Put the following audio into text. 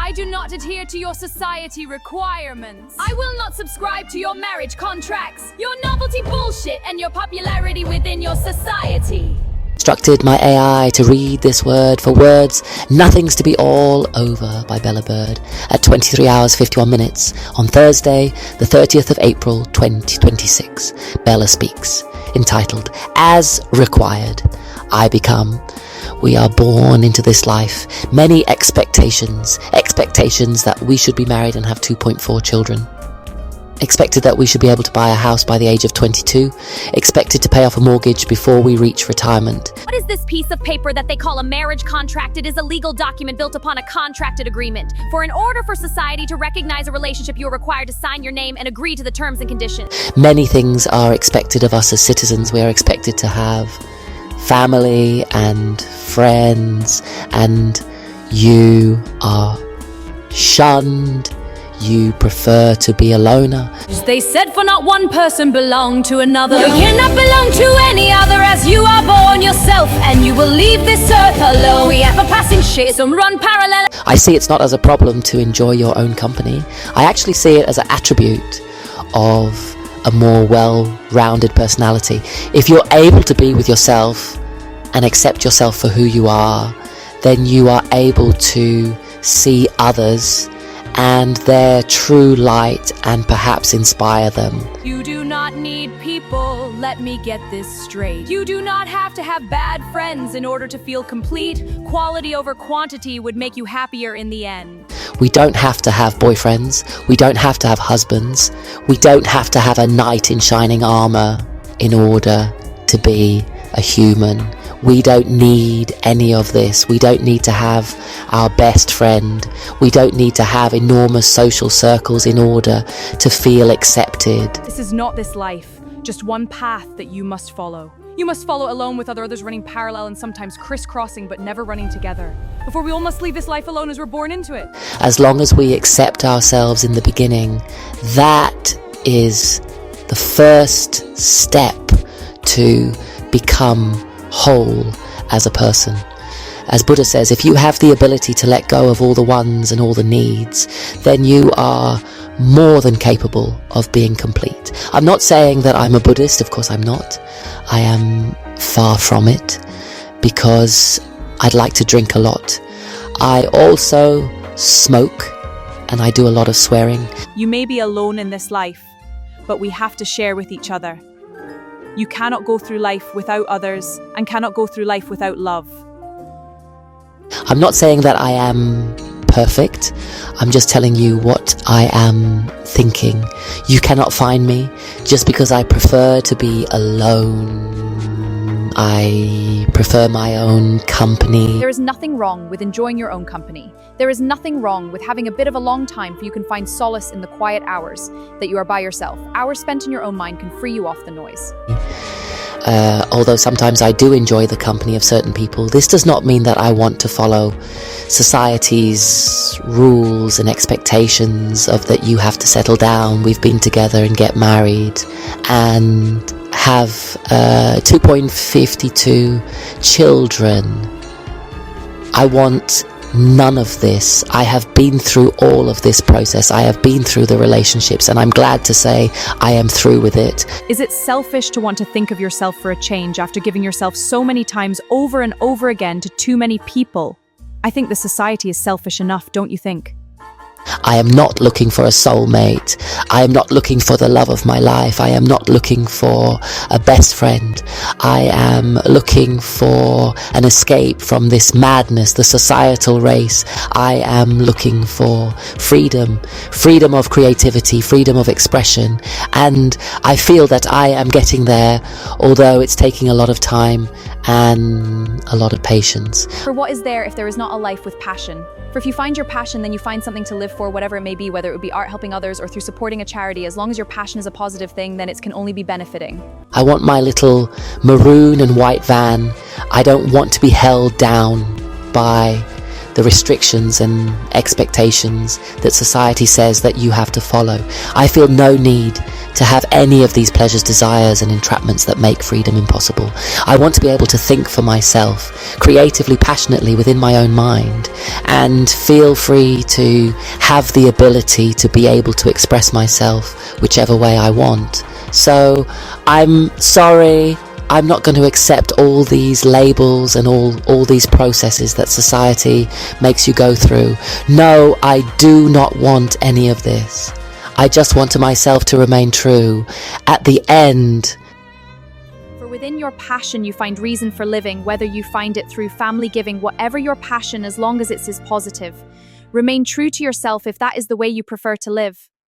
I do not adhere to your society requirements. I will not subscribe to your marriage contracts, your novelty bullshit, and your popularity within your society. Instructed my AI to read this word for words. Nothing's to be all over by Bella Bird at 23 hours 51 minutes on Thursday, the 30th of April 2026. Bella speaks, entitled As Required. I become. We are born into this life. Many expectations that we should be married and have 2.4 children. Expected that we should be able to buy a house by the age of 22. Expected to pay off a mortgage before we reach retirement. What is this piece of paper that they call a marriage contract? It is a legal document built upon a contracted agreement. For in order for society to recognize a relationship, you are required to sign your name and agree to the terms and conditions. Many things are expected of us as citizens. We are expected to have family and friends, and you are shunned. You prefer to be a loner. They said for not one person belong to another. You cannot belong to any other, as you are born yourself, and you will leave this earth alone. We have a passing shit, some run parallel. I see it's not as a problem to enjoy your own company. I actually see it as an attribute of a more well-rounded personality. If you're able to be with yourself and accept yourself for who you are, then you are able to see others and their true light and perhaps inspire them. You do not need people, let me get this straight. You do not have to have bad friends in order to feel complete. Quality over quantity would make you happier in the end. We don't have to have boyfriends. We don't have to have husbands. We don't have to have a knight in shining armor in order to be a human. We don't need any of this. We don't need to have our best friend. We don't need to have enormous social circles in order to feel accepted. This is not this life, just one path that you must follow. You must follow alone with others running parallel and sometimes crisscrossing but never running together. Before we all must leave this life alone as we're born into it. As long as we accept ourselves in the beginning, that is the first step to become whole as a person. As Buddha says, if you have the ability to let go of all the wants and all the needs, then you are more than capable of being complete. I'm not saying that I'm a Buddhist, of course I'm not. I am far from it, because I'd like to drink a lot. I also smoke, and I do a lot of swearing. You may be alone in this life, but we have to share with each other. You cannot go through life without others and cannot go through life without love. I'm not saying that I am perfect. I'm just telling you what I am thinking. You cannot find me just because I prefer to be alone. I prefer my own company. There is nothing wrong with enjoying your own company. There is nothing wrong with having a bit of a long time for you can find solace in the quiet hours that you are by yourself. Hours spent in your own mind can free you off the noise. Although sometimes I do enjoy the company of certain people, this does not mean that I want to follow society's rules and expectations of that you have to settle down, we've been together and get married and have 2.52 children. I want none of this. I have been through all of this process. I have been through the relationships, and I'm glad to say I am through with it. Is it selfish to want to think of yourself for a change after giving yourself so many times over and over again to too many people? I think the society is selfish enough, don't you think? I am not looking for a soulmate. I am not looking for the love of my life. I am not looking for a best friend. I am looking for an escape from this madness, the societal race. I am looking for freedom, freedom of creativity, freedom of expression. And I feel that I am getting there, although it's taking a lot of time and a lot of patience. For what is there if there is not a life with passion? For if you find your passion, then you find something to live for, whatever it may be, whether it would be art helping others or through supporting a charity. As long as your passion is a positive thing, then it can only be benefiting. I want my little maroon and white van. I don't want to be held down by the restrictions and expectations that society says that you have to follow. I feel no need to have any of these pleasures, desires and entrapments that make freedom impossible. I want to be able to think for myself, creatively, passionately within my own mind, and feel free to have the ability to be able to express myself whichever way I want. So I'm sorry, I'm not going to accept all these labels and all these processes that society makes you go through. No, I do not want any of this. I just want to myself to remain true. At the end, For within your passion you find reason for living, whether you find it through family giving, whatever your passion, as long as it is positive. Remain true to yourself if that is the way you prefer to live.